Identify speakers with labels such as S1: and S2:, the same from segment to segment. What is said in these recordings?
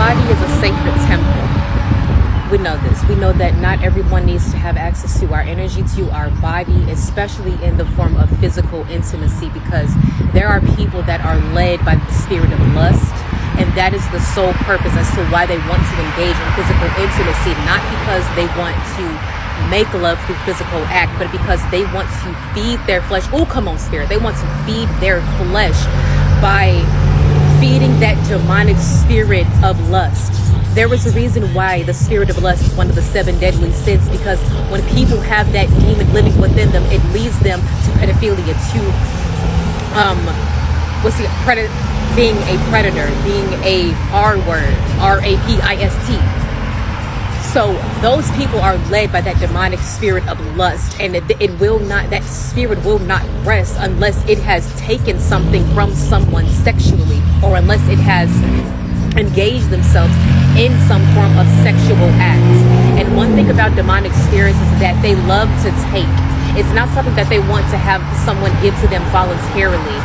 S1: body is a sacred temple. We know this. We know that not everyone needs to have access to our energy, to our body, especially in the form of physical intimacy, because there are people that are led by the spirit of lust, and that is the sole purpose as to why they want to engage in physical intimacy, not because they want to make love through physical act, but because they want to feed their flesh. Oh, come on, spirit. They want to feed their flesh by feeding that demonic spirit of lust. There is a reason why the spirit of lust is one of the 7 deadly sins, because when people have that demon living within them, it leads them to pedophilia, to being a predator, being a R-word, R-A-P-I-S-T. So those people are led by that demonic spirit of lust, and that spirit will not rest unless it has taken something from someone sexually, or unless it has engaged themselves in some form of sexual act. And one thing about demonic spirits is that they love to take. It's not something that they want to have someone give to them voluntarily.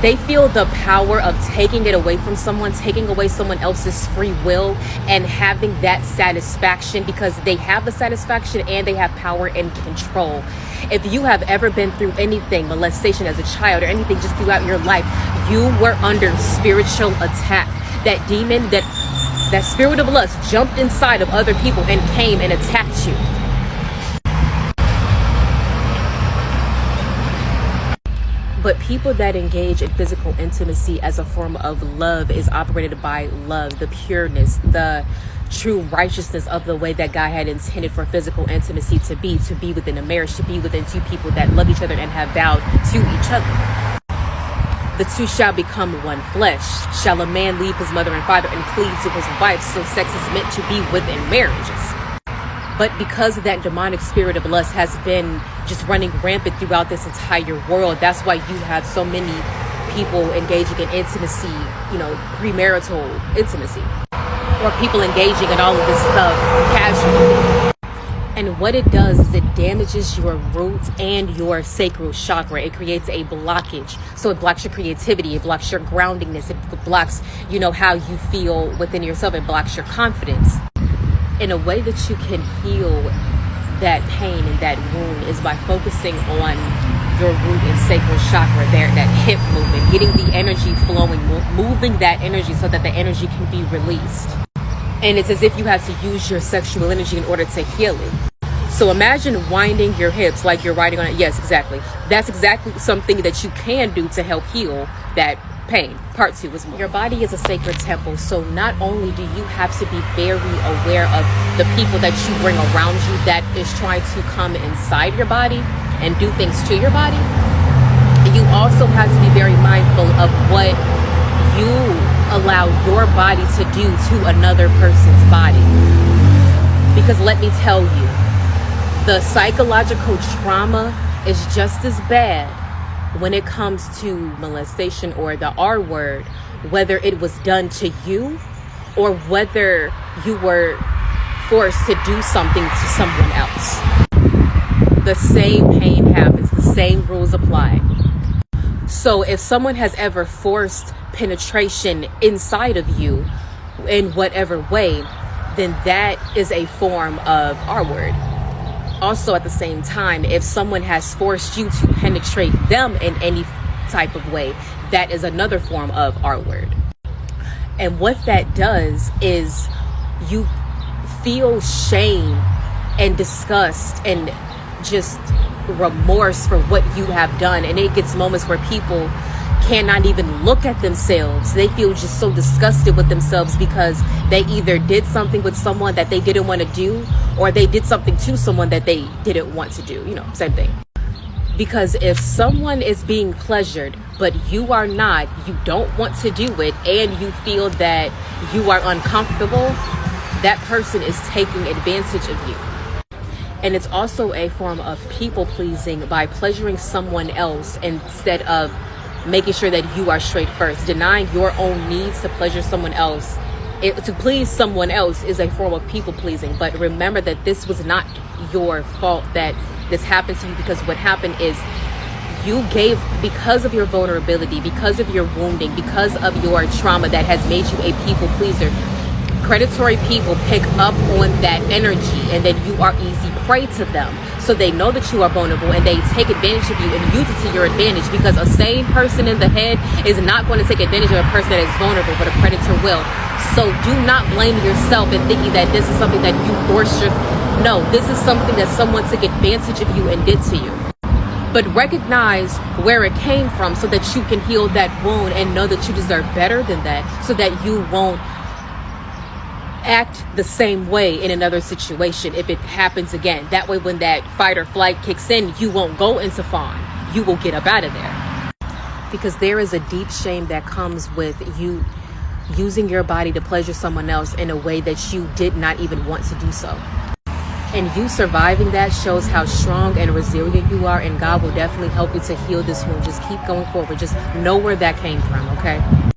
S1: They feel the power of taking it away from someone, taking away someone else's free will, and having that satisfaction, because they have the satisfaction and they have power and control. If you have ever been through anything, molestation as a child or anything just throughout your life, you were under spiritual attack. That demon, that spirit of lust jumped inside of other people and came and attacked you. But people that engage in physical intimacy as a form of love is operated by love, the pureness, the true righteousness of the way that God had intended for physical intimacy to be within a marriage, to be within two people that love each other and have vowed to each other. The two shall become one flesh. Shall a man leave his mother and father and cleave to his wife? So sex is meant to be within marriages. But because that demonic spirit of lust has been just running rampant throughout this entire world, that's why you have so many people engaging in intimacy, premarital intimacy, or people engaging in all of this stuff casually. And what it does is it damages your roots and your sacral chakra. It creates a blockage. So it blocks your creativity. It blocks your groundingness. It blocks, how you feel within yourself. It blocks your confidence. In a way that you can heal that pain and that wound is by focusing on your root and sacral chakra there, that hip movement, getting the energy flowing, moving that energy so that the energy can be released. And it's as if you have to use your sexual energy in order to heal it. So imagine winding your hips like you're riding on it. Yes, exactly. That's exactly something that you can do to help heal that pain. Part 2 is more. Your body is a sacred temple, so not only do you have to be very aware of the people that you bring around you that is trying to come inside your body and do things to your body, you also have to be very mindful of what you allow your body to do to another person's body. Because let me tell you, the psychological trauma is just as bad when it comes to molestation or the R word, whether it was done to you or whether you were forced to do something to someone else. The same pain happens, the same rules apply. So if someone has ever forced penetration inside of you in whatever way, then that is a form of R word. Also, at the same time, if someone has forced you to penetrate them in any type of way, that is another form of R word. And what that does is you feel shame and disgust and just remorse for what you have done. And it gets moments where people cannot even look at themselves. They feel just so disgusted with themselves because they either did something with someone that they didn't want to do, or they did something to someone that they didn't want to do. Same thing. Because if someone is being pleasured, but you are not, you don't want to do it, and you feel that you are uncomfortable, that person is taking advantage of you. And it's also a form of people pleasing by pleasuring someone else instead of making sure that you are straight first. Denying your own needs to pleasure someone else, to please someone else, is a form of people pleasing. But remember that this was not your fault that this happened to you, because what happened is you gave, because of your vulnerability, because of your wounding, because of your trauma that has made you a people pleaser, predatory people pick up on that energy, and then you are easy prey to them. So they know that you are vulnerable, and they take advantage of you and use it to your advantage, because a sane person in the head is not going to take advantage of a person that is vulnerable, but a predator will. So do not blame yourself in thinking that this is something that you forced your... No, this is something that someone took advantage of you and did to you. But recognize where it came from so that you can heal that wound and know that you deserve better than that, so that you won't act the same way in another situation if it happens again. That way, when that fight or flight kicks in, you won't go into fawn. You will get up out of there. Because there is a deep shame that comes with you using your body to pleasure someone else in a way that you did not even want to do so. And you surviving that shows how strong and resilient you are, and God will definitely help you to heal this wound. Just keep going forward. Just know where that came from, okay?